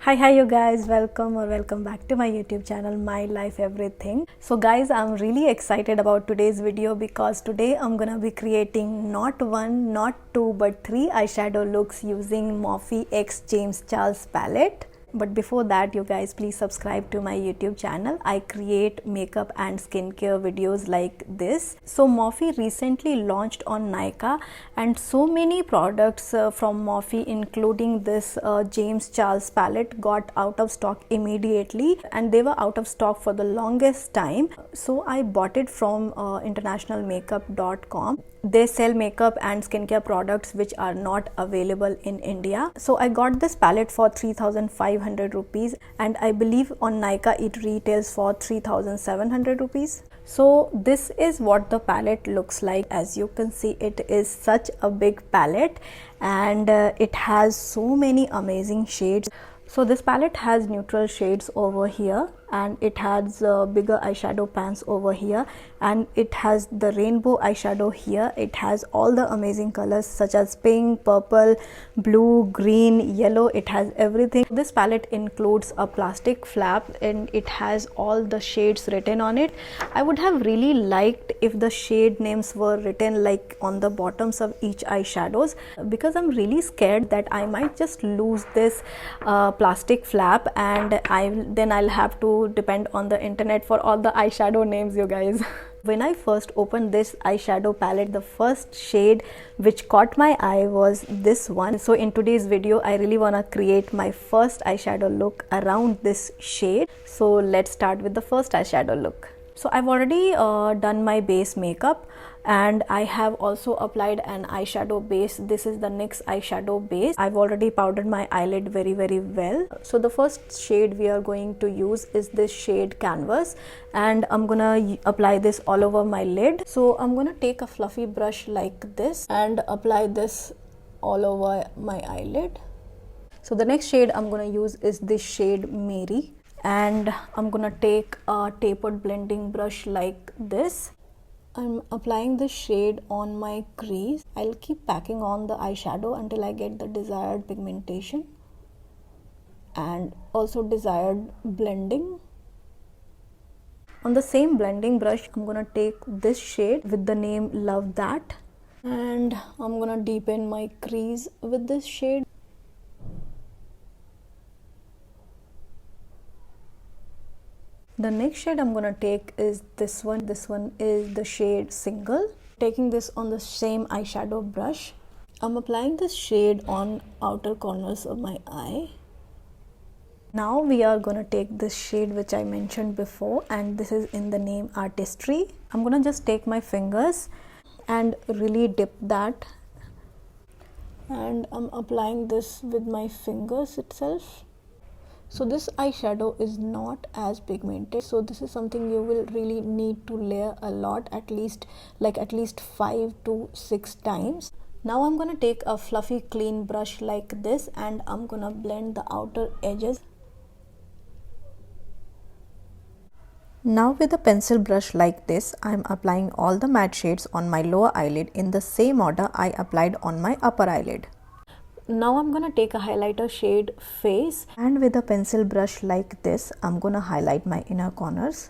Hi you guys, welcome back to my YouTube channel My Life Everything. So guys, I'm really excited about today's video because today I'm gonna be creating not one, not two, but three eyeshadow looks using Morphe X James Charles palette. But before that, you guys, please subscribe to my YouTube channel. I create makeup and skincare videos like this. So Morphe recently launched on Nykaa, and so many products from Morphe, including this James Charles palette, got out of stock immediately, and they were out of stock for the longest time. So I bought it from internationalmakeup.com. They sell makeup and skincare products which are not available in India. So I got this palette for 3,500 rupees, and I believe on Nykaa it retails for 3,700 rupees. So this is what the palette looks like. As you can see, it is such a big palette, and it has so many amazing shades. So this palette has neutral shades over here, and it has bigger eyeshadow pans over here, and it has the rainbow eyeshadow here. It has all the amazing colors such as pink, purple, blue, green, yellow. It has everything. This palette includes a plastic flap, and it has all the shades written on it. I would have really liked if the shade names were written like on the bottoms of each eyeshadows, because I'm really scared that I might just lose this plastic flap, and I'll have to depend on the internet for all the eyeshadow names, you guys. When I first opened this eyeshadow palette, the first shade which caught my eye was this one. So in today's video, I really want to create my first eyeshadow look around this shade. So let's start with the first eyeshadow look. So I've already done my base makeup, and I have also applied an eyeshadow base. This is the NYX eyeshadow base. I've already powdered my eyelid very well. So the first shade we are going to use is this shade Canvas, and I'm gonna apply this all over my lid. So I'm gonna take a fluffy brush like this and apply this all over my eyelid. So the next shade I'm gonna use is this shade Mary, and I'm gonna take a tapered blending brush like this. I'm applying the shade on my crease. I'll keep packing on the eyeshadow until I get the desired pigmentation and also desired blending. On the same blending brush, I'm gonna take this shade with the name Love That, and I'm gonna deepen my crease with this shade. The next shade I'm gonna take is this one. This one is the shade Single. Taking this on the same eyeshadow brush, I'm applying this shade on outer corners of my eye. Now we are gonna take this shade which I mentioned before, and this is in the name Artistry. I'm gonna just take my fingers and really dip that, and I'm applying this with my fingers itself. So this eyeshadow is not as pigmented, so this is something you will really need to layer a lot, at least 5 to 6 times. Now I'm gonna take a fluffy clean brush like this, and I'm gonna blend the outer edges. Now with a pencil brush like this, I'm applying all the matte shades on my lower eyelid in the same order I applied on my upper eyelid. Now I'm gonna take a highlighter shade Face, and with a pencil brush like this, I'm gonna highlight my inner corners.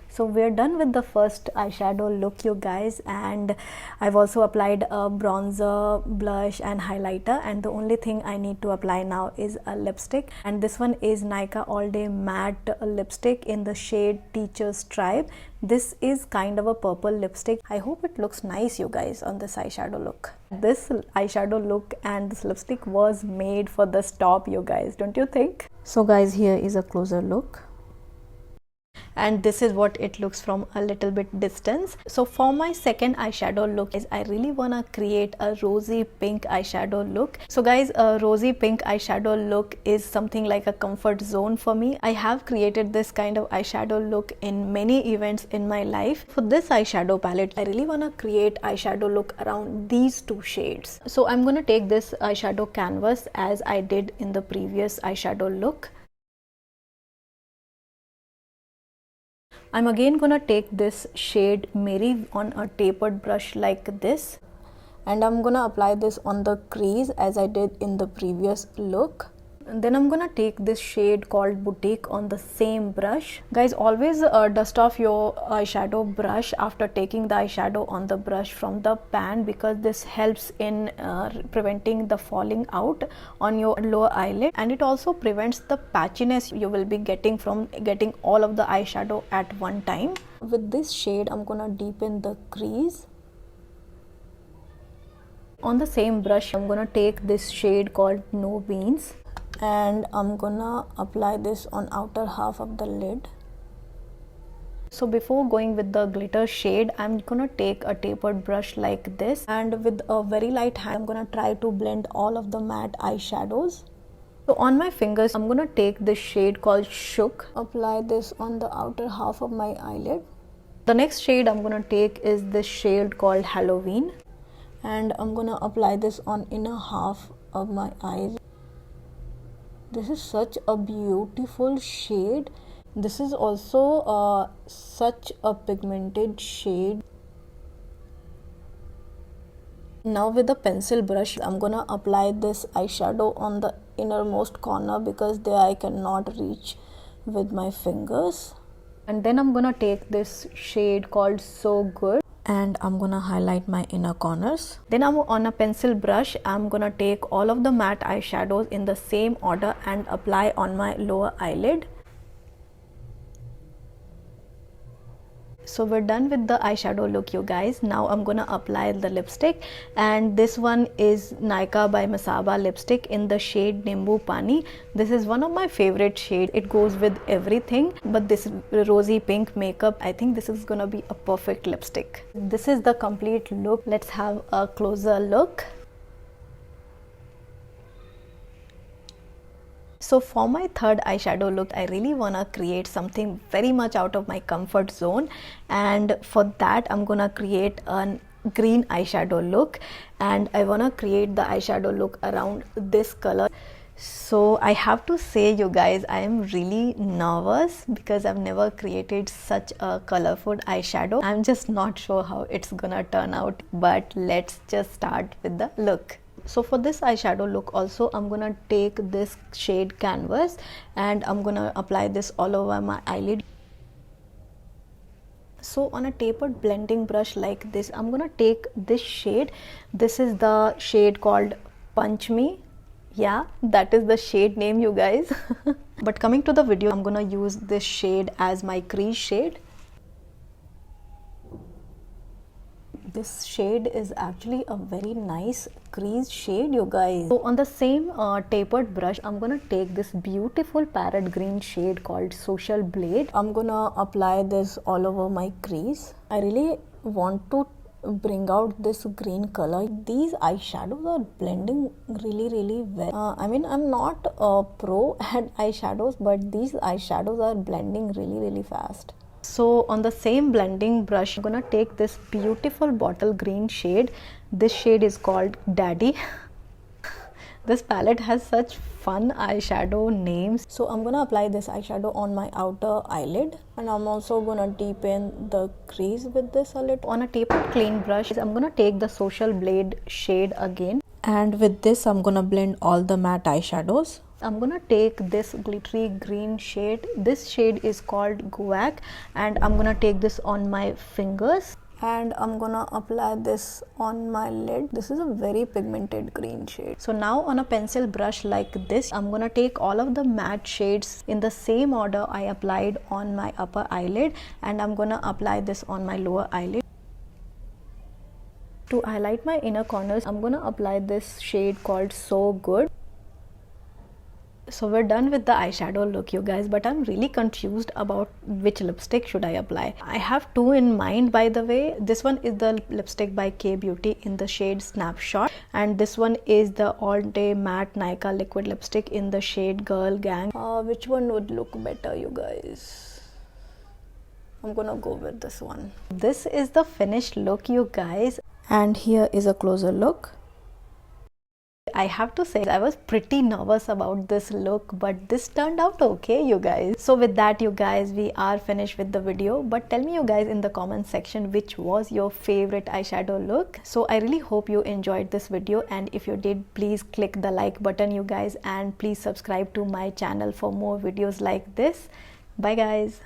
So we're done with the first eyeshadow look, you guys, and I've also applied a bronzer, blush and highlighter, and the only thing I need to apply now is a lipstick, and this one is Nykaa All Day Matte lipstick in the shade Teacher's Tribe. This is kind of a purple lipstick. I hope it looks nice, you guys, on this eyeshadow look. This eyeshadow look and this lipstick was made for this top, you guys, don't you think? So guys, here is a closer look, and this is what it looks from a little bit distance. So for my second eyeshadow look is I really wanna create a rosy pink eyeshadow look. So guys, a rosy pink eyeshadow look is something like a comfort zone for me. I have created this kind of eyeshadow look in many events in my life. For this eyeshadow palette, I really wanna create eyeshadow look around these two shades. So I'm gonna take this eyeshadow Canvas as I did in the previous eyeshadow look. I'm again gonna take this shade Mary on a tapered brush like this, and I'm gonna apply this on the crease as I did in the previous look. Then I'm gonna take this shade called Boutique on the same brush. Guys, always dust off your eyeshadow brush after taking the eyeshadow on the brush from the pan, because this helps in preventing the falling out on your lower eyelid, and it also prevents the patchiness you will be getting from getting all of the eyeshadow at one time. With this shade, I'm gonna deepen the crease. On the same brush, I'm gonna take this shade called No Beans, and I'm gonna apply this on outer half of the lid. So before going with the glitter shade, I'm gonna take a tapered brush like this, and with a very light hand, I'm gonna try to blend all of the matte eyeshadows. So on my fingers, I'm gonna take this shade called Shook, apply this on the outer half of my eyelid. The next shade I'm gonna take is this shade called Halloween, and I'm gonna apply this on inner half of my eyes. This is such a beautiful shade. This is also such a pigmented shade. Now with the pencil brush, I'm gonna apply this eyeshadow on the innermost corner, because there I cannot reach with my fingers. And then I'm gonna take this shade called So Good, and I'm gonna highlight my inner corners. Then I'm on a pencil brush, I'm gonna take all of the matte eyeshadows in the same order and apply on my lower eyelid. So we're done with the eyeshadow look, you guys. Now I'm gonna apply the lipstick, and this one is Nykaa by Masaba lipstick in the shade Nimbu Pani. This is one of my favorite shades. It goes with everything, but this rosy pink makeup, I think this is gonna be a perfect lipstick. This is the complete look. Let's have a closer look. So for my third eyeshadow look, I really wanna create something very much out of my comfort zone, and for that I'm gonna create a green eyeshadow look, and I wanna create the eyeshadow look around this color. So I have to say, you guys, I am really nervous because I've never created such a colorful eyeshadow. I'm just not sure how it's gonna turn out, but let's just start with the look. So for this eyeshadow look also, I'm gonna take this shade Canvas, and I'm gonna apply this all over my eyelid. So on a tapered blending brush like this, I'm gonna take this shade. This is the shade called Punch Me. Yeah, that is the shade name, you guys. But coming to the video, I'm gonna use this shade as my crease shade. This shade is actually a very nice crease shade, you guys. So on the same tapered brush, I'm gonna take this beautiful parrot green shade called Social Blade. I'm gonna apply this all over my crease. I really want to bring out this green color. These eyeshadows are blending really well. I mean, I'm not a pro at eyeshadows, but these eyeshadows are blending really fast. So on the same blending brush, I'm gonna take this beautiful bottle green shade. This shade is called Daddy. This palette has such fun eyeshadow names. So I'm gonna apply this eyeshadow on my outer eyelid, and I'm also gonna deepen the crease with this a little. On a tapered clean brush, I'm gonna take the Social Blade shade again, and with this I'm gonna blend all the matte eyeshadows. I'm gonna take this glittery green shade. This shade is called Guac, and I'm gonna take this on my fingers, and I'm gonna apply this on my lid. This is a very pigmented green shade. So now on a pencil brush like this, I'm gonna take all of the matte shades in the same order I applied on my upper eyelid, and I'm gonna apply this on my lower eyelid. To highlight my inner corners, I'm gonna apply this shade called So Good. So we're done with the eyeshadow look, you guys, but I'm really confused about which lipstick should I apply. I have two in mind, by the way. This one is the lipstick by K Beauty in the shade Snapshot, and this one is the All Day Matte Nykaa liquid lipstick in the shade Girl Gang. Which one would look better, you guys? I'm gonna go with this one. This is the finished look, you guys, and here is a closer look. I have to say I was pretty nervous about this look, but this turned out okay, you guys. So with that, you guys, we are finished with the video, but tell me you guys in the comment section which was your favorite eyeshadow look. So I really hope you enjoyed this video, and if you did, please click the like button, you guys, and please subscribe to my channel for more videos like this. Bye guys.